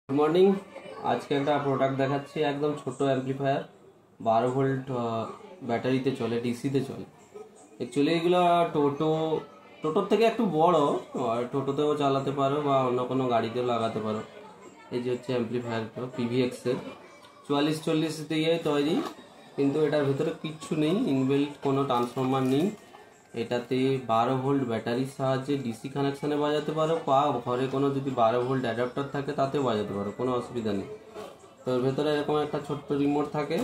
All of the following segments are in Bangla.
Good morning. आज के एक प्रोडक्ट देखाচ্ছি एकदम छोटो एम्प्लीफायर 12 ভোল্ট ব্যাটারিতে চলে, ডিসিতে চলে। অ্যাকচুয়ালি এগুলো টোটোর থেকে একটু বড়, আর টোটোতেও চালাতে পারো বা অন্য কোনো গাড়িতেও লাগাতে পারো। এই যে হচ্ছে অ্যাম্প্লিফায়ারটা পিভিএক্স এর 4440 দিয়ে তৈরি, কিন্তু এটার ভিতরে কিচ্ছু নেই, ইনবিল্ট কোনো ট্রান্সফরমার নেই। এটাতে 12 ভোল্ট ব্যাটারির সাহায্যে ডিসি কানেকশানে বাজাতে পারো, বা ঘরে কোনো যদি 12 ভোল্ট অ্যাডাপ্টার থাকে তাতেও বাজাতে পারো, কোনো অসুবিধা নেই। তো এর ভেতরে এরকম একটা ছোট্ট রিমোট থাকে,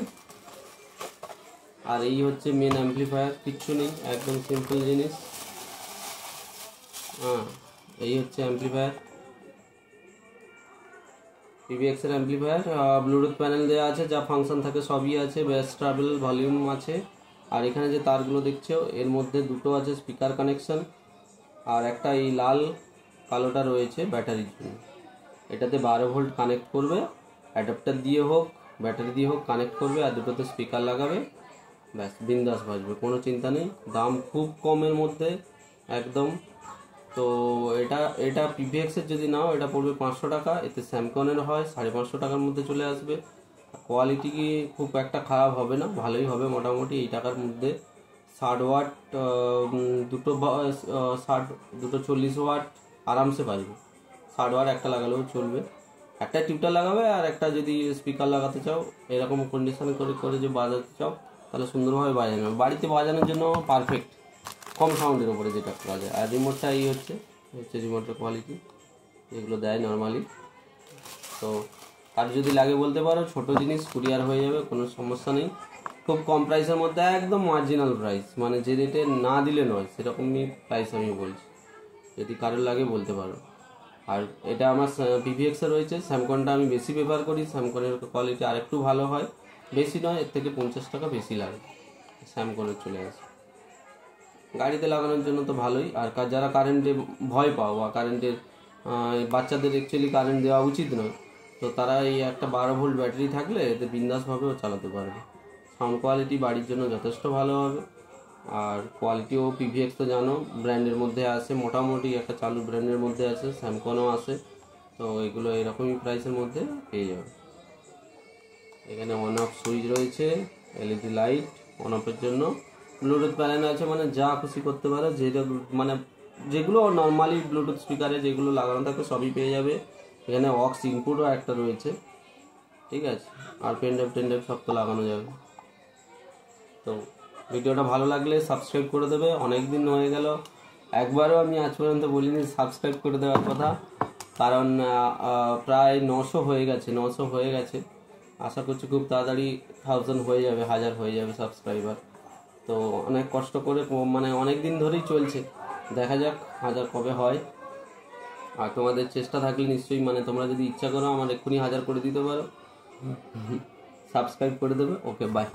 আর এই হচ্ছে মেন অ্যাম্প্লিফায়ার। কিচ্ছু নেই, একদম সিম্পল জিনিস। এই হচ্ছে অ্যাম্প্লিফায়ার, পিভিএক্স এর অ্যাম্প্লিফায়ার। ব্লুটুথ প্যানেল দেওয়া আছে, যা ফাংশন থাকে সবই আছে, বেস ট্রাভেল ভলিউম আছে। আর এখানে যে তারগুলো দেখছো এর মধ্যে দুটো আছে স্পিকার কানেকশন, আর একটা এই লাল কালোটা রয়েছে ব্যাটারির জন্য। এটাতে 12 ভোল্ট কানেক্ট করবে, অ্যাডাপ্টার দিয়ে হোক ব্যাটারি দিয়ে হোক কানেক্ট করবে, আর দুটোতে স্পিকার লাগাবে, ব্যাস বিন্দাস বাজবে, কোনো চিন্তা নেই। দাম খুব কমের মধ্যে একদম। তো এটা পিভিএক্সের যদি নাও এটা পড়বে 500 টাকা, এতে স্যামকনের হয় 550 টাকার মধ্যে চলে আসবে। কোয়ালিটি কি খুব একটা খারাপ হবে না, ভালোই হবে মোটামুটি এই টাকার মধ্যে। 60 ওয়াট দুটো 40 ওয়াট আরামসে পারবে। 60 ওয়াট একটা লাগালেও চলবে, একটা টিউটার লাগাবে, আর একটা যদি স্পিকার লাগাতে চাও এরকম কন্ডিশন করে যে বাজাতে চাও তাহলে সুন্দরভাবে বাজানো, বাড়িতে বাজানোর জন্য পারফেক্ট, কম সাউন্ডের উপরে যেটা করা যায়। আর রিমোটটা এই হচ্ছে রিমোটের কোয়ালিটি, এগুলো দেয় নর্মালি। তো আর যদি লাগে বলতে পারো, ছোট জিনিস কুরিয়ার হয়ে যাবে, কোনো সমস্যা নেই। খুব কম প্রাইসের মধ্যে, একদম মার্জিনাল প্রাইস, মানে যে রেটে না দিলে নয় সেরকমই প্রাইস আমি বলছি, যদি কারোর লাগে বলতে পারো। আর এটা আমার পিভিএক্সে রয়েছে, স্যামকনটা আমি বেশি ব্যবহার করি, স্যামকনের কোয়ালিটি আরেকটু ভালো হয়, বেশি নয়, এর থেকে 50 টাকা বেশি লাগে স্যামকনের চলে আসে। গাড়িতে লাগানোর জন্য তো ভালোই। আর যারা কারেন্টে ভয় পাও বা কারেন্টের বাচ্চাদের অ্যাকচুয়ালি কারেন্ট দেওয়া উচিত নয়, তো তারা এই একটা 12 ভোল্ট ব্যাটারি থাকলে এতে বিন্দাসভাবেও চালাতে পারবে। সাউন্ড কোয়ালিটি বাড়ির জন্য যথেষ্ট ভালো হবে। আর কোয়ালিটিও পিভিএক্স তো জানো ব্র্যান্ডের মধ্যে আসে, মোটামুটি একটা চালু ব্র্যান্ডের মধ্যে আছে, স্যামকনও আছে। তো এগুলো এরকমই প্রাইসের মধ্যে পেয়ে যাবে। এখানে অন অফ সুইচ রয়েছে, এলইডি লাইট অন অফের জন্য, ব্লুটুথ প্যানেল আছে, মানে যা খুশি করতে পারো, যেটা মানে যেগুলো নর্মালি ব্লুটুথ স্পিকারে যেগুলো লাগানো থাকে সবই পেয়ে যাবে। এখানে অক্স ইনপুটও একটা রয়েছে, ঠিক আছে। আর পেনড্রাইভ সব তো লাগানো যাবে। তো ভিডিওটা ভালো লাগলে সাবস্ক্রাইব করে দেবে, অনেক দিন হয়ে গেল, একবারও আমি আজ পর্যন্ত বলিনি সাবস্ক্রাইব করে দেওয়ার কথা, কারণ প্রায় 900 হয়ে গেছে। আশা করছি খুব তাড়াতাড়ি 1000 হয়ে যাবে, 1000 হয়ে যাবে সাবস্ক্রাইবার। তো অনেক কষ্ট করে, মানে অনেক দিন ধরেই চলছে, দেখা যাক 1000 কবে হয়। আর তোমাদের চেষ্টা থাকলে নিশ্চয়ই, মানে তোমরা যদি ইচ্ছা করো আমার এক্ষুনি 1000 করে দিতে পারো, সাবস্ক্রাইব করে দেবে। ওকে, বাই।